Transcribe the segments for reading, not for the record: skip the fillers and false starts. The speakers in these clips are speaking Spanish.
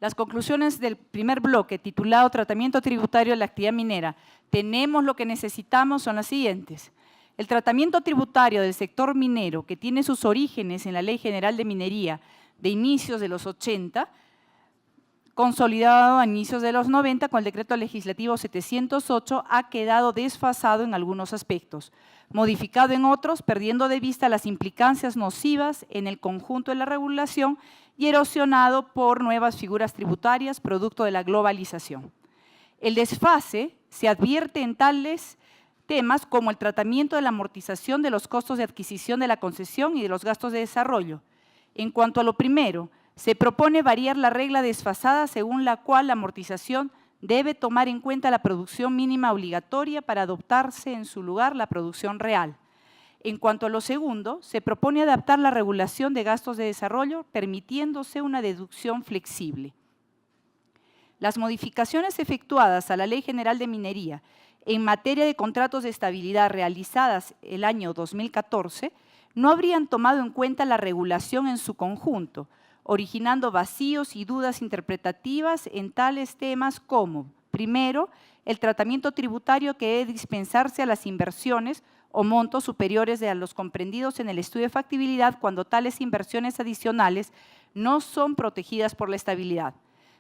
Las conclusiones del primer bloque, titulado Tratamiento tributario de la actividad minera, tenemos lo que necesitamos, son las siguientes. El tratamiento tributario del sector minero, que tiene sus orígenes en la Ley General de Minería de inicios de los 80, consolidado a inicios de los 90 con el Decreto Legislativo 708, ha quedado desfasado en algunos aspectos, modificado en otros, perdiendo de vista las implicancias nocivas en el conjunto de la regulación y erosionado por nuevas figuras tributarias producto de la globalización. El desfase se advierte en tales temas como el tratamiento de la amortización de los costos de adquisición de la concesión y de los gastos de desarrollo. En cuanto a lo primero, se propone variar la regla desfasada según la cual la amortización debe tomar en cuenta la producción mínima obligatoria para adoptarse en su lugar la producción real. En cuanto a lo segundo, se propone adaptar la regulación de gastos de desarrollo permitiéndose una deducción flexible. Las modificaciones efectuadas a la Ley General de Minería en materia de contratos de estabilidad realizadas el año 2014 no habrían tomado en cuenta la regulación en su conjunto, originando vacíos y dudas interpretativas en tales temas como, primero, el tratamiento tributario que debe dispensarse a las inversiones o montos superiores a los comprendidos en el estudio de factibilidad cuando tales inversiones adicionales no son protegidas por la estabilidad.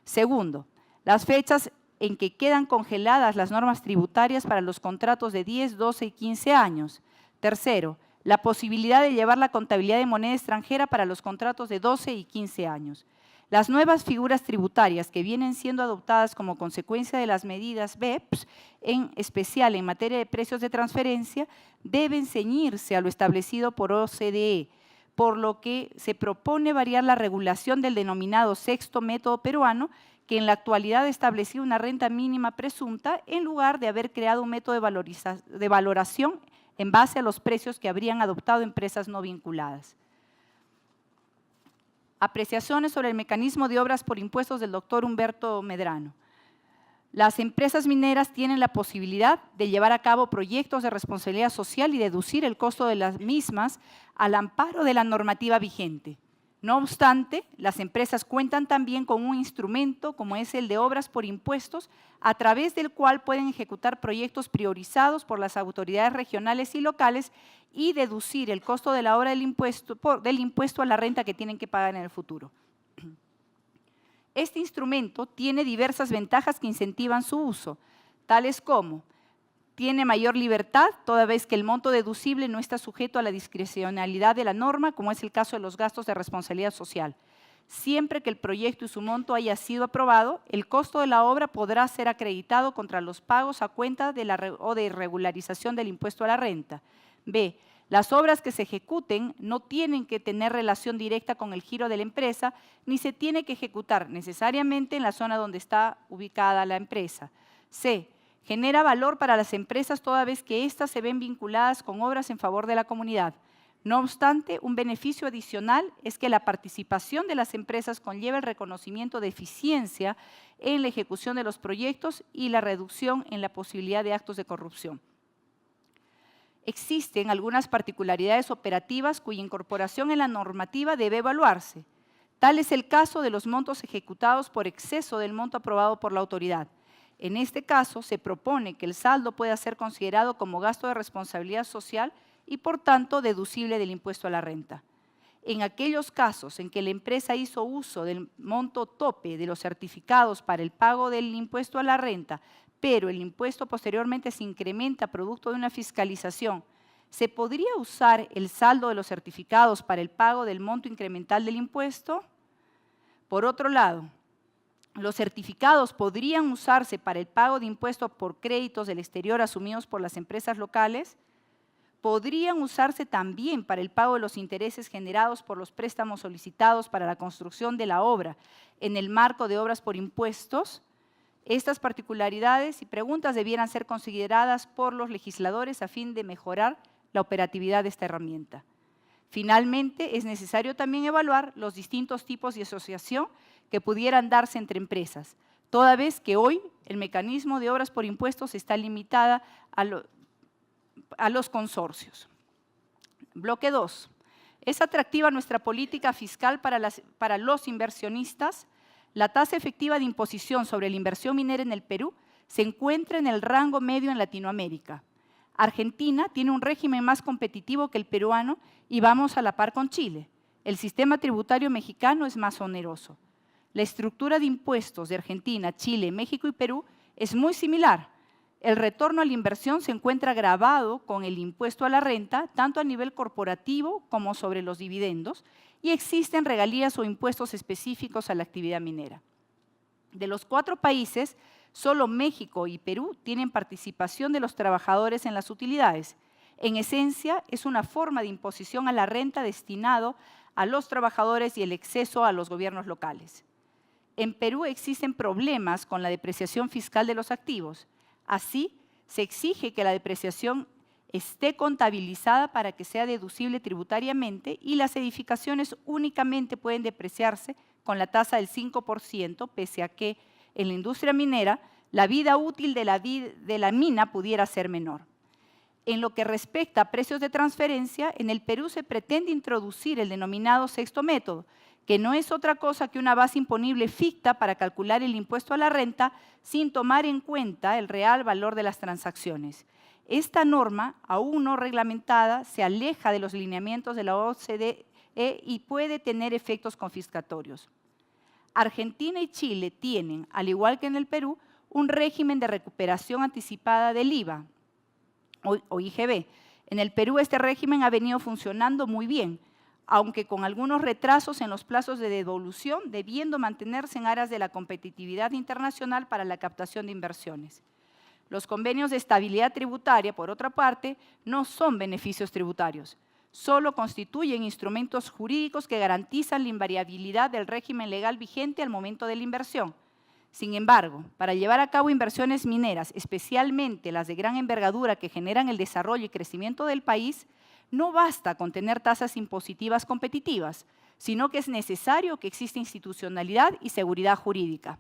Segundo, las fechas en que quedan congeladas las normas tributarias para los contratos de 10, 12 y 15 años. Tercero, la posibilidad de llevar la contabilidad de moneda extranjera para los contratos de 12 y 15 años. Las nuevas figuras tributarias que vienen siendo adoptadas como consecuencia de las medidas BEPS, en especial en materia de precios de transferencia, deben ceñirse a lo establecido por OCDE, por lo que se propone variar la regulación del denominado sexto método peruano, que en la actualidad establecía una renta mínima presunta en lugar de haber creado un método de valoración en base a los precios que habrían adoptado empresas no vinculadas. Apreciaciones sobre el mecanismo de obras por impuestos del doctor Humberto Medrano. Las empresas mineras tienen la posibilidad de llevar a cabo proyectos de responsabilidad social y deducir el costo de las mismas al amparo de la normativa vigente. No obstante, las empresas cuentan también con un instrumento como es el de obras por impuestos, a través del cual pueden ejecutar proyectos priorizados por las autoridades regionales y locales y deducir el costo de la obra del impuesto a la renta que tienen que pagar en el futuro. Este instrumento tiene diversas ventajas que incentivan su uso, tales como tiene mayor libertad, toda vez que el monto deducible no está sujeto a la discrecionalidad de la norma, como es el caso de los gastos de responsabilidad social. Siempre que el proyecto y su monto haya sido aprobado, el costo de la obra podrá ser acreditado contra los pagos a cuenta o de regularización del impuesto a la renta. B. Las obras que se ejecuten no tienen que tener relación directa con el giro de la empresa, ni se tiene que ejecutar necesariamente en la zona donde está ubicada la empresa. C. Genera valor para las empresas toda vez que éstas se ven vinculadas con obras en favor de la comunidad. No obstante, un beneficio adicional es que la participación de las empresas conlleva el reconocimiento de eficiencia en la ejecución de los proyectos y la reducción en la posibilidad de actos de corrupción. Existen algunas particularidades operativas cuya incorporación en la normativa debe evaluarse. Tal es el caso de los montos ejecutados por exceso del monto aprobado por la autoridad. En este caso, se propone que el saldo pueda ser considerado como gasto de responsabilidad social y, por tanto, deducible del impuesto a la renta. En aquellos casos en que la empresa hizo uso del monto tope de los certificados para el pago del impuesto a la renta, pero el impuesto posteriormente se incrementa producto de una fiscalización, ¿se podría usar el saldo de los certificados para el pago del monto incremental del impuesto? Por otro lado, los certificados podrían usarse para el pago de impuestos por créditos del exterior asumidos por las empresas locales, podrían usarse también para el pago de los intereses generados por los préstamos solicitados para la construcción de la obra en el marco de obras por impuestos. Estas particularidades y preguntas debieran ser consideradas por los legisladores a fin de mejorar la operatividad de esta herramienta. Finalmente, es necesario también evaluar los distintos tipos de asociación que pudieran darse entre empresas, toda vez que hoy el mecanismo de obras por impuestos está limitada a los consorcios. Bloque 2. ¿Es atractiva nuestra política fiscal para los inversionistas? La tasa efectiva de imposición sobre la inversión minera en el Perú se encuentra en el rango medio en Latinoamérica. Argentina tiene un régimen más competitivo que el peruano y vamos a la par con Chile. El sistema tributario mexicano es más oneroso. La estructura de impuestos de Argentina, Chile, México y Perú es muy similar. El retorno a la inversión se encuentra grabado con el impuesto a la renta, tanto a nivel corporativo como sobre los dividendos, y existen regalías o impuestos específicos a la actividad minera. De los 4 países, solo México y Perú tienen participación de los trabajadores en las utilidades. En esencia, es una forma de imposición a la renta destinado a los trabajadores y el exceso a los gobiernos locales. En Perú existen problemas con la depreciación fiscal de los activos. Así, se exige que la depreciación esté contabilizada para que sea deducible tributariamente y las edificaciones únicamente pueden depreciarse con la tasa del 5%, pese a que en la industria minera la vida útil de la mina pudiera ser menor. En lo que respecta a precios de transferencia, en el Perú se pretende introducir el denominado sexto método, que no es otra cosa que una base imponible ficta para calcular el impuesto a la renta sin tomar en cuenta el real valor de las transacciones. Esta norma, aún no reglamentada, se aleja de los lineamientos de la OCDE y puede tener efectos confiscatorios. Argentina y Chile tienen, al igual que en el Perú, un régimen de recuperación anticipada del IVA, o IGB. En el Perú este régimen ha venido funcionando muy bien, aunque con algunos retrasos en los plazos de devolución, debiendo mantenerse en aras de la competitividad internacional para la captación de inversiones. Los convenios de estabilidad tributaria, por otra parte, no son beneficios tributarios, solo constituyen instrumentos jurídicos que garantizan la invariabilidad del régimen legal vigente al momento de la inversión. Sin embargo, para llevar a cabo inversiones mineras, especialmente las de gran envergadura que generan el desarrollo y crecimiento del país, no basta con tener tasas impositivas competitivas, sino que es necesario que exista institucionalidad y seguridad jurídica.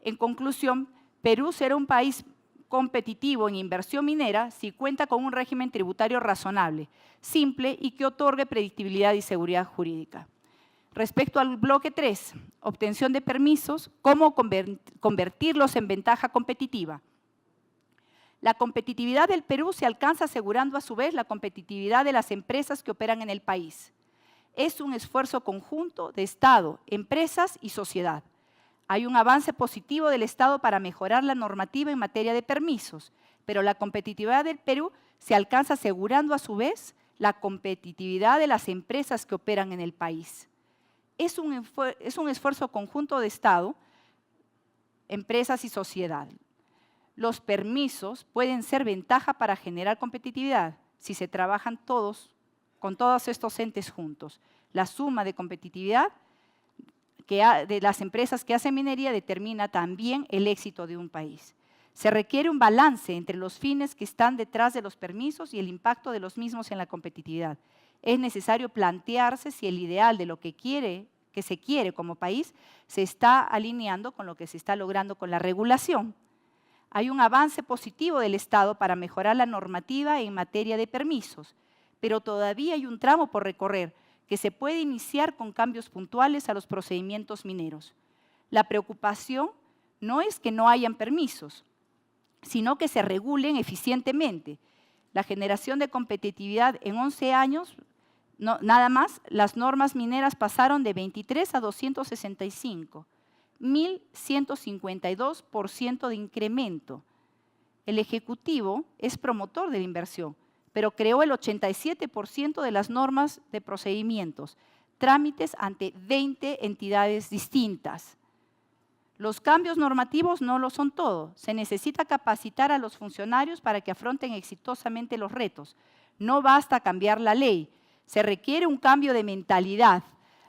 En conclusión, Perú será un país competitivo en inversión minera si cuenta con un régimen tributario razonable, simple y que otorgue predictibilidad y seguridad jurídica. Respecto al bloque 3, obtención de permisos, ¿cómo convertirlos en ventaja competitiva? La competitividad del Perú se alcanza asegurando a su vez la competitividad de las empresas que operan en el país. Es un esfuerzo conjunto de Estado, empresas y sociedad. Hay un avance positivo del Estado para mejorar la normativa en materia de permisos, pero la competitividad del Perú se alcanza asegurando a su vez la competitividad de las empresas que operan en el país. Es un esfuerzo conjunto de Estado, empresas y sociedad. Los permisos pueden ser ventaja para generar competitividad si se trabajan con todos estos entes juntos. La suma de competitividad de las empresas que hacen minería determina también el éxito de un país. Se requiere un balance entre los fines que están detrás de los permisos y el impacto de los mismos en la competitividad. Es necesario plantearse si el ideal de lo que se quiere como país se está alineando con lo que se está logrando con la regulación. Hay un avance positivo del Estado para mejorar la normativa en materia de permisos, pero todavía hay un tramo por recorrer que se puede iniciar con cambios puntuales a los procedimientos mineros. La preocupación no es que no hayan permisos, sino que se regulen eficientemente. La generación de competitividad en 11 años, nada más, las normas mineras pasaron de 23 a 265, 1.152% de incremento. El Ejecutivo es promotor de la inversión, pero creó el 87% de las normas de procedimientos, trámites ante 20 entidades distintas. Los cambios normativos no lo son todo. Se necesita capacitar a los funcionarios para que afronten exitosamente los retos. No basta cambiar la ley, se requiere un cambio de mentalidad.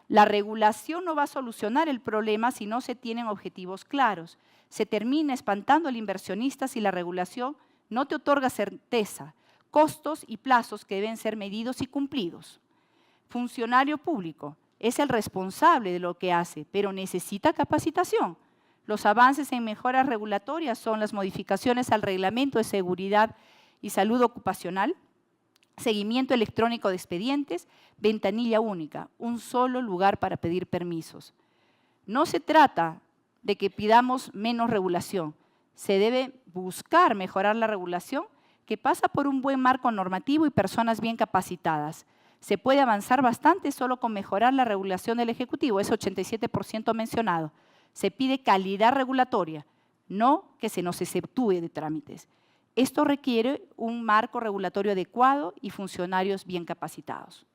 La regulación no va a solucionar el problema si no se tienen objetivos claros. Se termina espantando al inversionista si la regulación no te otorga certeza, costos y plazos que deben ser medidos y cumplidos. Funcionario público es el responsable de lo que hace, pero necesita capacitación. Los avances en mejoras regulatorias son las modificaciones al Reglamento de Seguridad y Salud Ocupacional, seguimiento electrónico de expedientes, ventanilla única, un solo lugar para pedir permisos. No se trata de que pidamos menos regulación, se debe buscar mejorar la regulación que pasa por un buen marco normativo y personas bien capacitadas. Se puede avanzar bastante solo con mejorar la regulación del Ejecutivo, ese 87% mencionado. Se pide calidad regulatoria, no que se nos exceptúe de trámites. Esto requiere un marco regulatorio adecuado y funcionarios bien capacitados.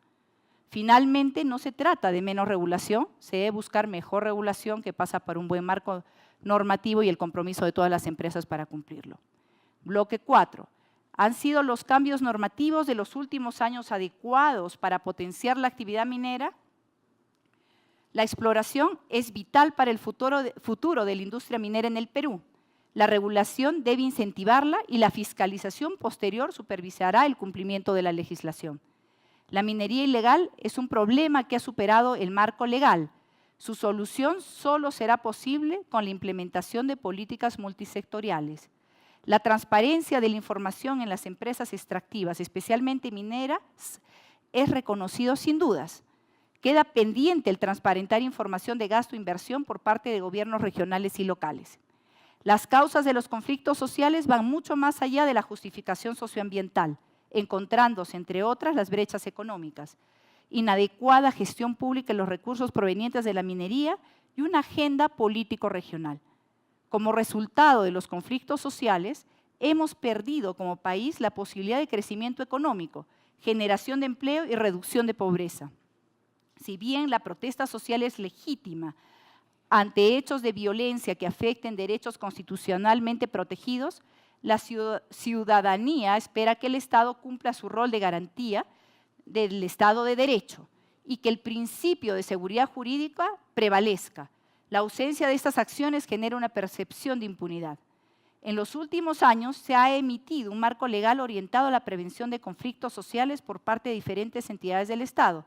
Finalmente, no se trata de menos regulación, se debe buscar mejor regulación que pasa por un buen marco normativo y el compromiso de todas las empresas para cumplirlo. Bloque 4. ¿Han sido los cambios normativos de los últimos años adecuados para potenciar la actividad minera? La exploración es vital para el futuro de la industria minera en el Perú. La regulación debe incentivarla y la fiscalización posterior supervisará el cumplimiento de la legislación. La minería ilegal es un problema que ha superado el marco legal. Su solución solo será posible con la implementación de políticas multisectoriales. La transparencia de la información en las empresas extractivas, especialmente mineras, es reconocido sin dudas. Queda pendiente el transparentar información de gasto e inversión por parte de gobiernos regionales y locales. Las causas de los conflictos sociales van mucho más allá de la justificación socioambiental, encontrándose, entre otras, las brechas económicas, inadecuada gestión pública de los recursos provenientes de la minería y una agenda político-regional. Como resultado de los conflictos sociales, hemos perdido como país la posibilidad de crecimiento económico, generación de empleo y reducción de pobreza. Si bien la protesta social es legítima ante hechos de violencia que afecten derechos constitucionalmente protegidos, la ciudadanía espera que el Estado cumpla su rol de garantía del Estado de Derecho y que el principio de seguridad jurídica prevalezca. La ausencia de estas acciones genera una percepción de impunidad. En los últimos años se ha emitido un marco legal orientado a la prevención de conflictos sociales por parte de diferentes entidades del Estado,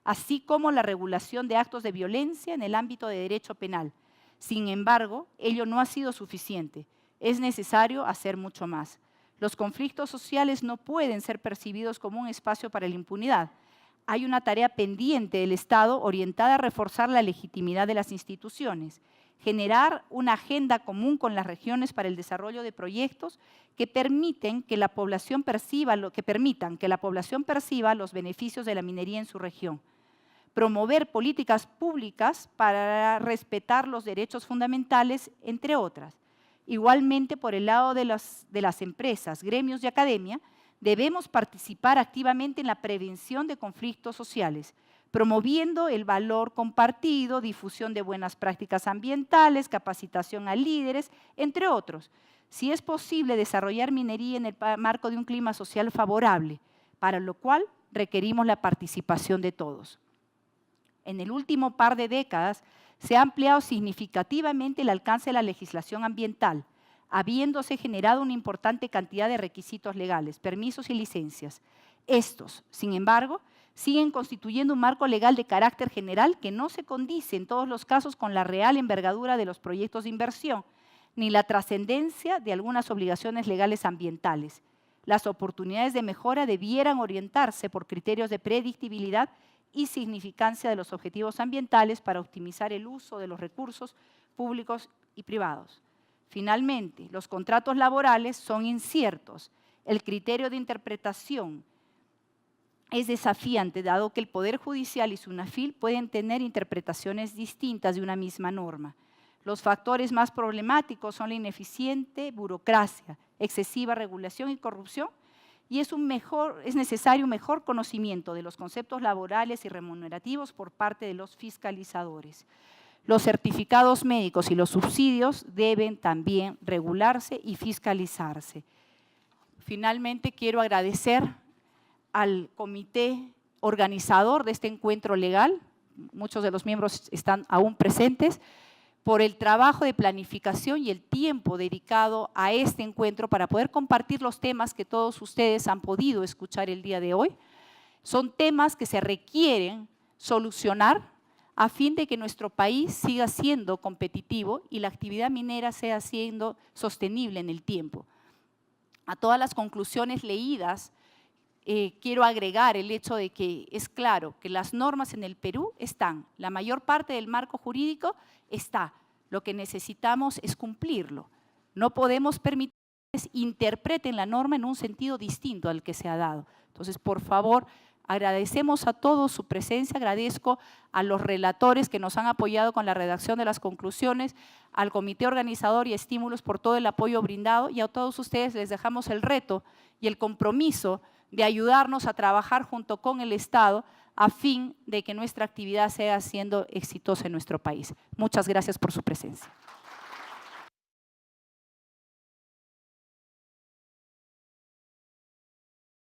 así como la regulación de actos de violencia en el ámbito de derecho penal. Sin embargo, ello no ha sido suficiente. Es necesario hacer mucho más. Los conflictos sociales no pueden ser percibidos como un espacio para la impunidad. Hay una tarea pendiente del Estado orientada a reforzar la legitimidad de las instituciones, generar una agenda común con las regiones para el desarrollo de proyectos que permitan que la población perciba los beneficios de la minería en su región. Promover políticas públicas para respetar los derechos fundamentales, entre otras. Igualmente, por el lado de las empresas, gremios y academia, debemos participar activamente en la prevención de conflictos sociales, promoviendo el valor compartido, difusión de buenas prácticas ambientales, capacitación a líderes, entre otros. Si es posible desarrollar minería en el marco de un clima social favorable, para lo cual requerimos la participación de todos. En el último par de décadas se ha ampliado significativamente el alcance de la legislación ambiental, habiéndose generado una importante cantidad de requisitos legales, permisos y licencias. Estos, sin embargo, siguen constituyendo un marco legal de carácter general que no se condice en todos los casos con la real envergadura de los proyectos de inversión, ni la trascendencia de algunas obligaciones legales ambientales. Las oportunidades de mejora debieran orientarse por criterios de predictibilidad y significancia de los objetivos ambientales para optimizar el uso de los recursos públicos y privados. Finalmente, los contratos laborales son inciertos. El criterio de interpretación es desafiante, dado que el Poder Judicial y SUNAFIL pueden tener interpretaciones distintas de una misma norma. Los factores más problemáticos son la ineficiente burocracia, excesiva regulación y corrupción, y es necesario un mejor conocimiento de los conceptos laborales y remunerativos por parte de los fiscalizadores. Los certificados médicos y los subsidios deben también regularse y fiscalizarse. Finalmente, quiero agradecer al comité organizador de este encuentro legal, muchos de los miembros están aún presentes, por el trabajo de planificación y el tiempo dedicado a este encuentro para poder compartir los temas que todos ustedes han podido escuchar el día de hoy. Son temas que se requieren solucionar a fin de que nuestro país siga siendo competitivo y la actividad minera sea siendo sostenible en el tiempo. A todas las conclusiones leídas quiero agregar el hecho de que es claro que las normas en el Perú están, la mayor parte del marco jurídico está. Lo que necesitamos es cumplirlo. No podemos permitir que interpreten la norma en un sentido distinto al que se ha dado. Entonces, por favor, agradecemos a todos su presencia, agradezco a los relatores que nos han apoyado con la redacción de las conclusiones, al comité organizador y estímulos por todo el apoyo brindado, y a todos ustedes les dejamos el reto y el compromiso de ayudarnos a trabajar junto con el Estado a fin de que nuestra actividad sea siendo exitosa en nuestro país. Muchas gracias por su presencia.